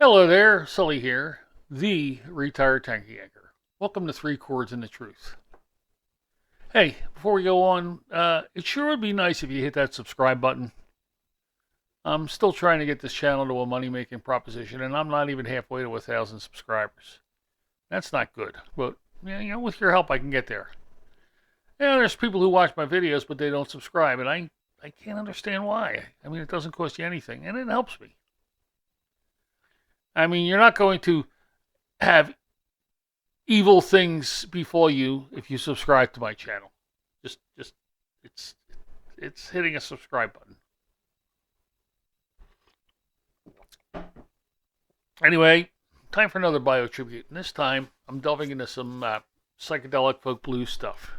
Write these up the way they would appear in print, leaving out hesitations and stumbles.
Hello there, Sully here, the retired tanky anchor. Welcome to Three Chords and the Truth. Hey, before we go on, it sure would be nice if you hit that subscribe button. I'm still trying to get this channel to a money-making proposition, and I'm not even halfway to 1,000 subscribers. That's not good, but with your help, I can get there. There's people who watch my videos, but they don't subscribe, and I can't understand why. I mean, it doesn't cost you anything, and it helps me. I mean, you're not going to have evil things befall you if you subscribe to my channel. Just it's hitting a subscribe button. Anyway, time for another bio tribute. And this time, I'm delving into some psychedelic folk blues stuff.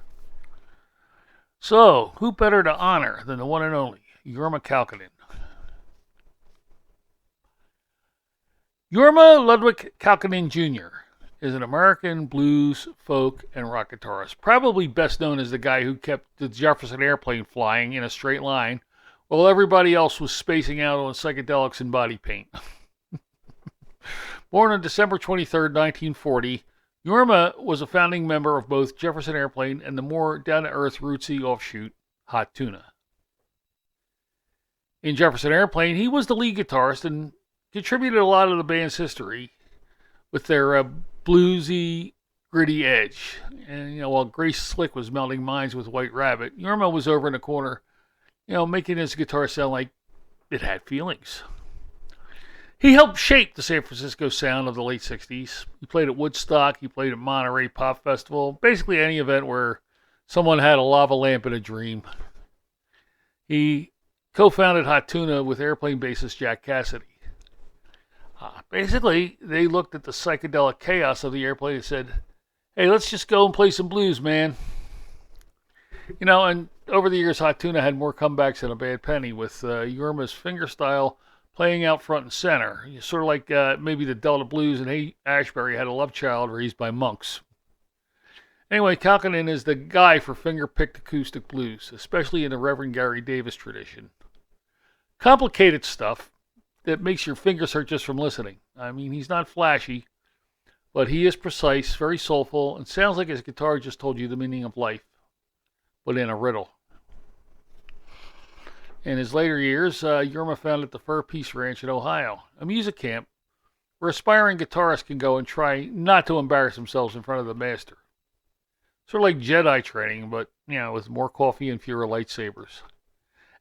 So, who better to honor than the one and only Jorma Kaukonen? Jorma Ludwig Kaukonen Jr. is an American blues, folk, and rock guitarist, probably best known as the guy who kept the Jefferson airplane flying in a straight line while everybody else was spacing out on psychedelics and body paint. Born on December 23, 1940, Jorma was a founding member of both Jefferson Airplane and the more down-to-earth rootsy offshoot, Hot Tuna. In Jefferson Airplane, he was the lead guitarist and contributed a lot of the band's history with their bluesy, gritty edge. And, while Grace Slick was melting minds with White Rabbit, Jorma was over in the corner, making his guitar sound like it had feelings. He helped shape the San Francisco sound of the late 60s. He played at Woodstock, he played at Monterey Pop Festival, basically any event where someone had a lava lamp and a dream. He co-founded Hot Tuna with Airplane bassist Jack Cassidy. Basically, they looked at the psychedelic chaos of the airplane and said, hey, let's just go and play some blues, man. And over the years, Hot Tuna had more comebacks than a bad penny, with Jorma's fingerstyle playing out front and center. Sort of like maybe the Delta Blues and Hey Ashbury had a love child raised by monks. Anyway, Kaukonen is the guy for finger-picked acoustic blues, especially in the Reverend Gary Davis tradition. Complicated stuff that makes your fingers hurt just from listening. I mean, he's not flashy, but he is precise, very soulful, and sounds like his guitar just told you the meaning of life, but in a riddle. In his later years, Jorma founded the Fur Peace Ranch in Ohio, a music camp where aspiring guitarists can go and try not to embarrass themselves in front of the master. Sort of like Jedi training, but, with more coffee and fewer lightsabers.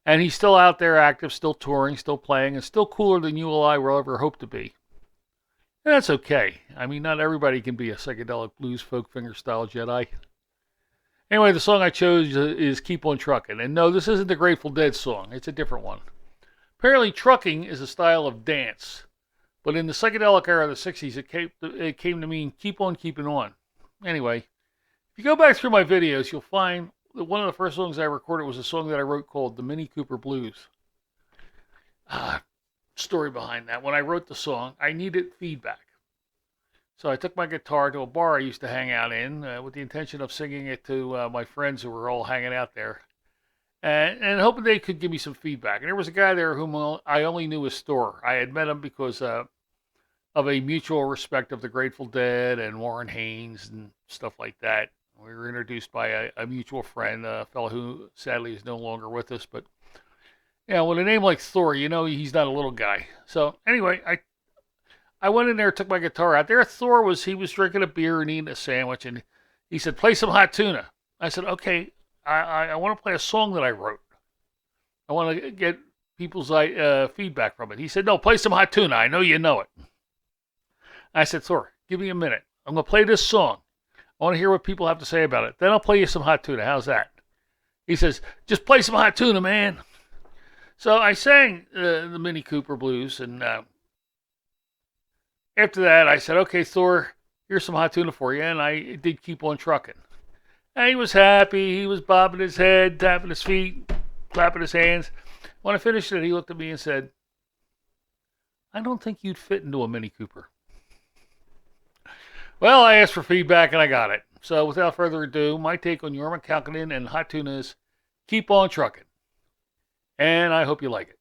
And he's still out there active, still touring, still playing, and still cooler than you or I will ever hope to be. And that's okay. I mean, not everybody can be a psychedelic blues folk fingerstyle Jedi. Anyway, the song I chose is Keep On Truckin'. And no, this isn't the Grateful Dead song. It's a different one. Apparently, trucking is a style of dance. But in the psychedelic era of the 60s, it came to mean keep on keeping on. Anyway, if you go back through my videos, you'll find that one of the first songs I recorded was a song that I wrote called The Mini Cooper Blues. Story behind that. When I wrote the song, I needed feedback. So I took my guitar to a bar I used to hang out in with the intention of singing it to my friends who were all hanging out there. And hoping they could give me some feedback. And there was a guy there whom I only knew his store. I had met him because of a mutual respect of the Grateful Dead and Warren Haynes and stuff like that. We were introduced by a mutual friend, a fellow who sadly is no longer with us. But, with a name like Thor, he's not a little guy. So anyway, I went in there, took my guitar out. There Thor was drinking a beer and eating a sandwich. And he said, play some Hot Tuna. I said, okay, I want to play a song that I wrote. I want to get people's feedback from it. He said, no, play some Hot Tuna. I know you know it. I said, Thor, give me a minute. I'm going to play this song. I want to hear what people have to say about it. Then I'll play you some Hot Tuna. How's that? He says, just play some Hot Tuna, man. So I sang the Mini Cooper Blues. And after that, I said, okay, Thor, here's some Hot Tuna for you. And I did Keep On Truckin'. And he was happy. He was bobbing his head, tapping his feet, clapping his hands. When I finished it, he looked at me and said, I don't think you'd fit into a Mini Cooper. Well, I asked for feedback and I got it. So without further ado, my take on Jorma Kaukonen and Hot Tuna is Keep On Truckin'. And I hope you like it.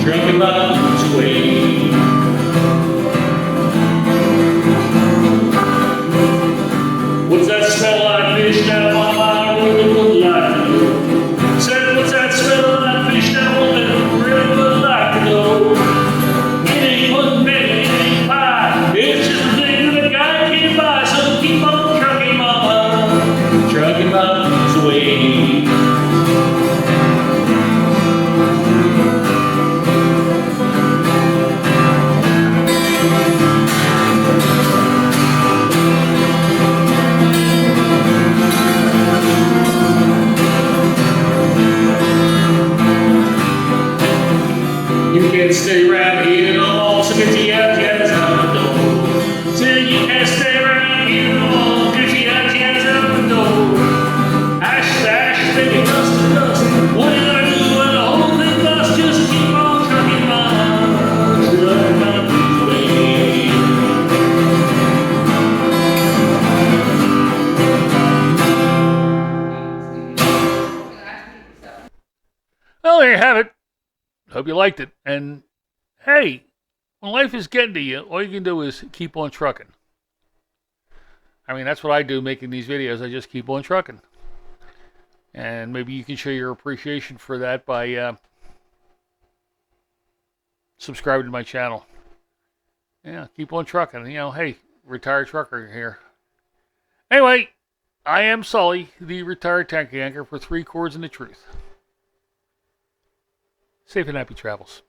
trucking miles away. What's that smell like fish down on my road would like to know? Said, what's that smell like fish down on that really would like to know? It ain't one penny, it ain't pie, it's just a thing that a guy can't buy, so keep on trucking, mama, trucking miles away. You can't stay around here no more, so get your ass out the door. Say you can't stay around here no more, get your ass out the door. Ash to ash, baby, dust to dust. What you gonna do when the whole thing busts? Just keep on trucking my way. Well, there you have it. Hope you liked it. And hey, when life is getting to you, all you can do is keep on trucking. I mean, that's what I do making these videos. I just keep on trucking. And maybe you can show your appreciation for that by subscribing to my channel. Yeah, keep on trucking. You know, hey, retired trucker here. Anyway, I am Sully, the retired tank anchor for 3 Chords and the Truth. Safe and happy travels.